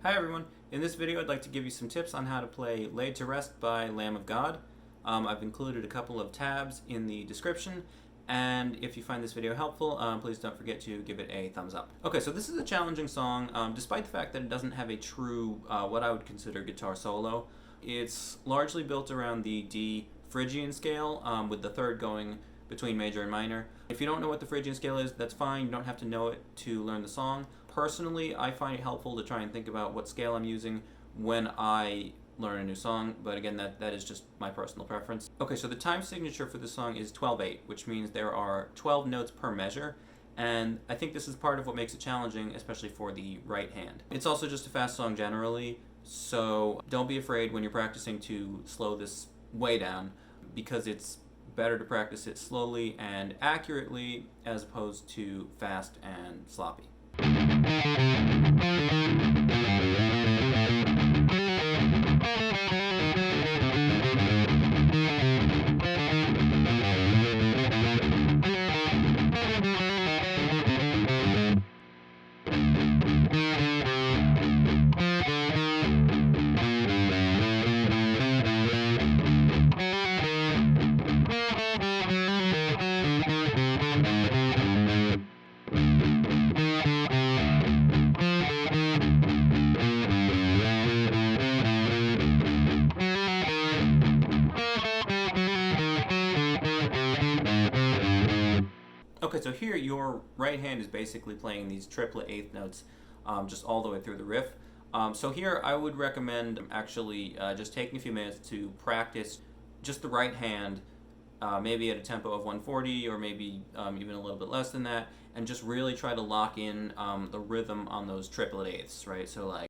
Hi everyone, in this video I'd like to give you some tips on how to play Laid to Rest by Lamb of God. I've included a couple of tabs in the description, and if you find this video helpful, please don't forget to give it a thumbs up. Okay, so this is a challenging song, despite the fact that it doesn't have a true, what I would consider guitar solo. It's largely built around the D phrygian scale, with the third going between major and minor. If you don't know what the phrygian scale is, that's fine. You don't have to know it to learn the song. Personally, I find it helpful to try and think about what scale I'm using when I learn a new song, but again, that is just my personal preference. Okay, so the time signature for this song is 12/8, which means there are 12 notes per measure, and I think this is part of what makes it challenging, especially for the right hand. It's also just a fast song generally, so don't be afraid when you're practicing to slow this way down, because it's better to practice it slowly and accurately as opposed to fast and sloppy. Okay, so here your right hand is basically playing these triplet eighth notes just all the way through the riff. So here I would recommend actually just taking a few minutes to practice just the right hand, maybe at a tempo of 140 or maybe even a little bit less than that, and just really try to lock in the rhythm on those triplet eighths, right? So like.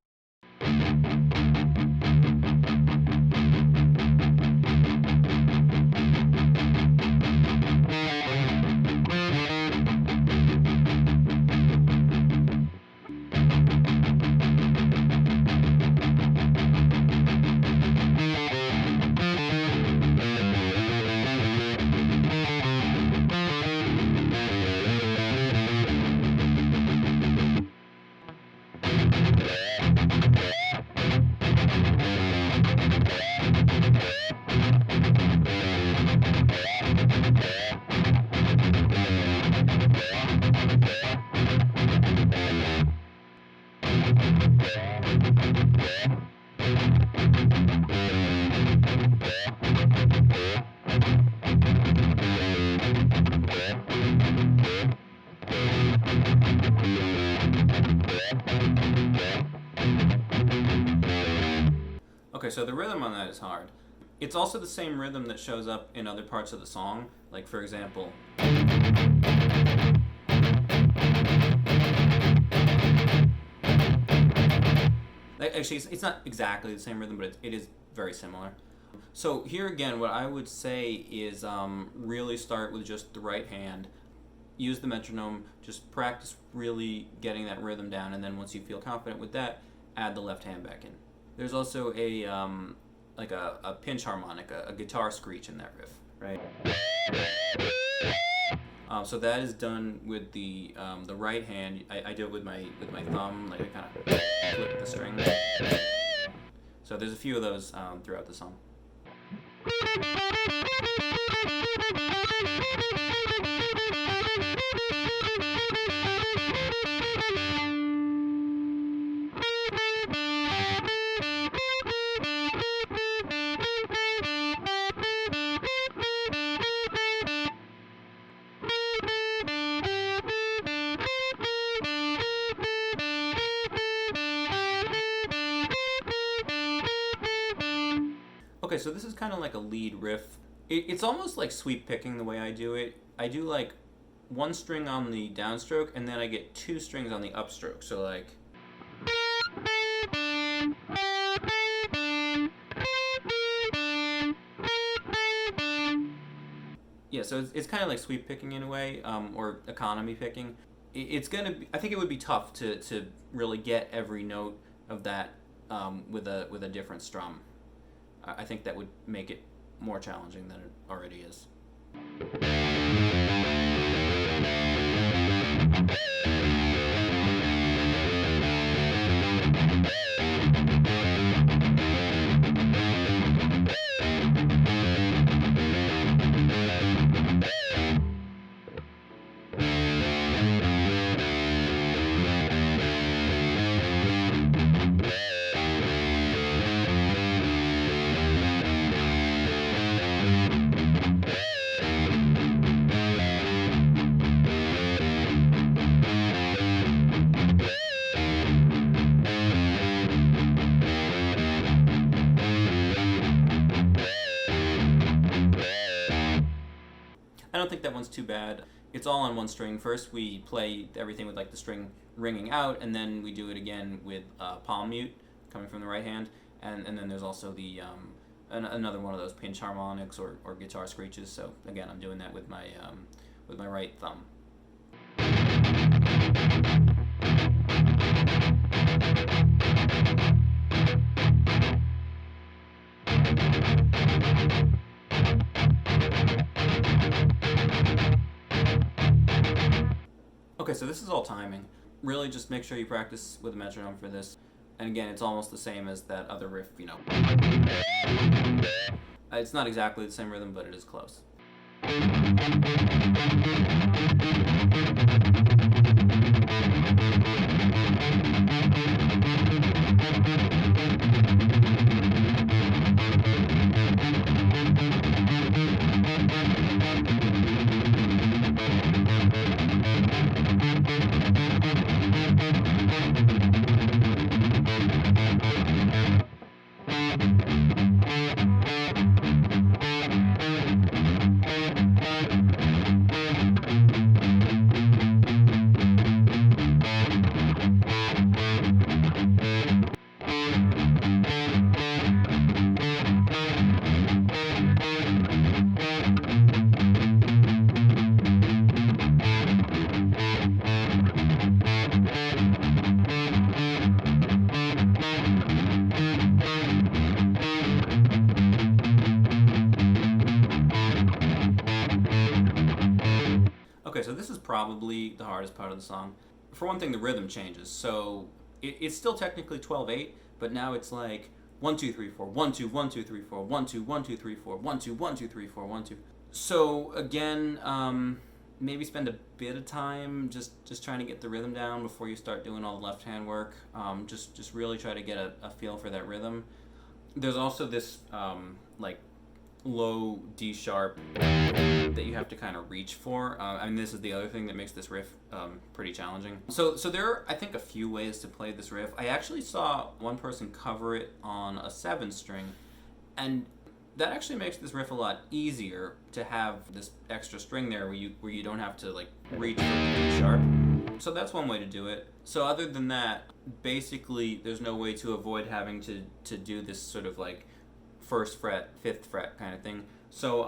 Okay, so the rhythm on that is hard. It's also the same rhythm that shows up in other parts of the song, like for example. Actually, it's not exactly the same rhythm, but it is very similar. So here again, what I would say is really start with just the right hand. Use the metronome, just practice really getting that rhythm down, and then once you feel confident with that, add the left hand back in. There's also a like a pinch harmonic, a guitar screech in that riff, right? So that is done with the right hand. I do it with my thumb, like I kind of flip the string. So there's a few of those throughout the song. Okay, so this is kind of like a lead riff. It's almost like sweep picking the way I do it. I do like one string on the downstroke, and then I get two strings on the upstroke. So like. Yeah, so it's kind of like sweep picking in a way, or economy picking. It's gonna be, I think it would be tough to really get every note of that with a different strum. I think that would make it more challenging than it already is. don't think that one's too bad. It's all on one string. First we play everything with like the string ringing out, and then we do it again with palm mute coming from the right hand, and then there's also the another one of those pinch harmonics or guitar screeches. So again, I'm doing that with my right thumb. Okay, so this is all timing. Really just make sure you practice with a metronome for this. And again, it's almost the same as that other riff, you know. It's not exactly the same rhythm, but it is close. Okay, so this is probably the hardest part of the song. For one thing, the rhythm changes. So it's still technically 12/8, but now it's like 1 2 3 4 1 2 1 2 3 4 1 2 1 2 3 4 1 2 1 2 3 4 1 2. So again, maybe spend a bit of time just trying to get the rhythm down before you start doing all the left hand work. Just really try to get a feel for that rhythm. There's also this like low D sharp that you have to kind of reach for. I mean, this is the other thing that makes this riff pretty challenging. So there are, I think, a few ways to play this riff. I actually saw one person cover it on a 7-string, and that actually makes this riff a lot easier to have this extra string there where you don't have to like reach for the D sharp. So that's one way to do it. So other than that, basically there's no way to avoid having to do this sort of like 1st fret, 5th fret kind of thing. So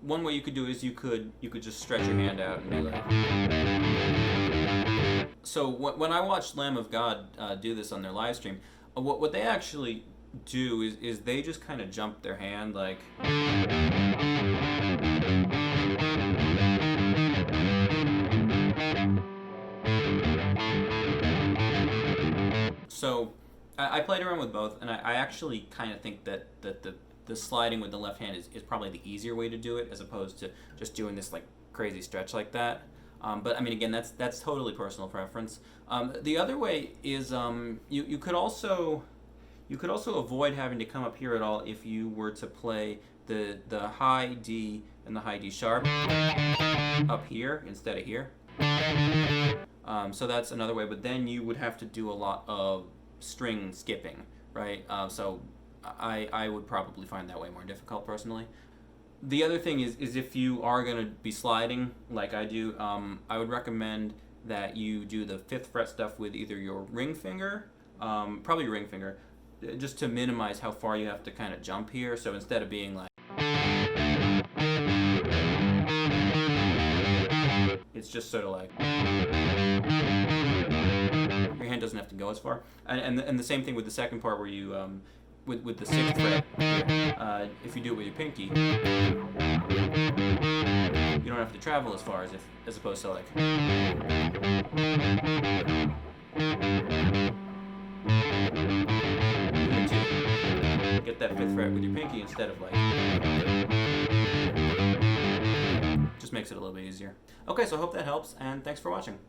one way you could do it is you could just stretch your hand out and do like. So when I watched Lamb of God do this on their live stream, what they actually do is they just kind of jump their hand like. So I played around with both, and I actually kind of think that the sliding with the left hand is probably the easier way to do it, as opposed to just doing this like crazy stretch like that. But I mean, again, that's totally personal preference. The other way is you could also avoid having to come up here at all if you were to play the high D and the high D sharp up here instead of here. So that's another way, but then you would have to do a lot of string skipping, right? So I would probably find that way more difficult personally. The other thing is if you are going to be sliding like I do, I would recommend that you do the 5th fret stuff with either your ring finger, probably your ring finger, just to minimize how far you have to kind of jump here. So instead of being like, it's just sort of like, your hand doesn't have to go as far. And the same thing with the second part where you, with the 6th fret, if you do it with your pinky, you don't have to travel as far as opposed to like. Get that 5th fret with your pinky instead of like. Just makes it a little bit easier. Okay, so I hope that helps, and thanks for watching.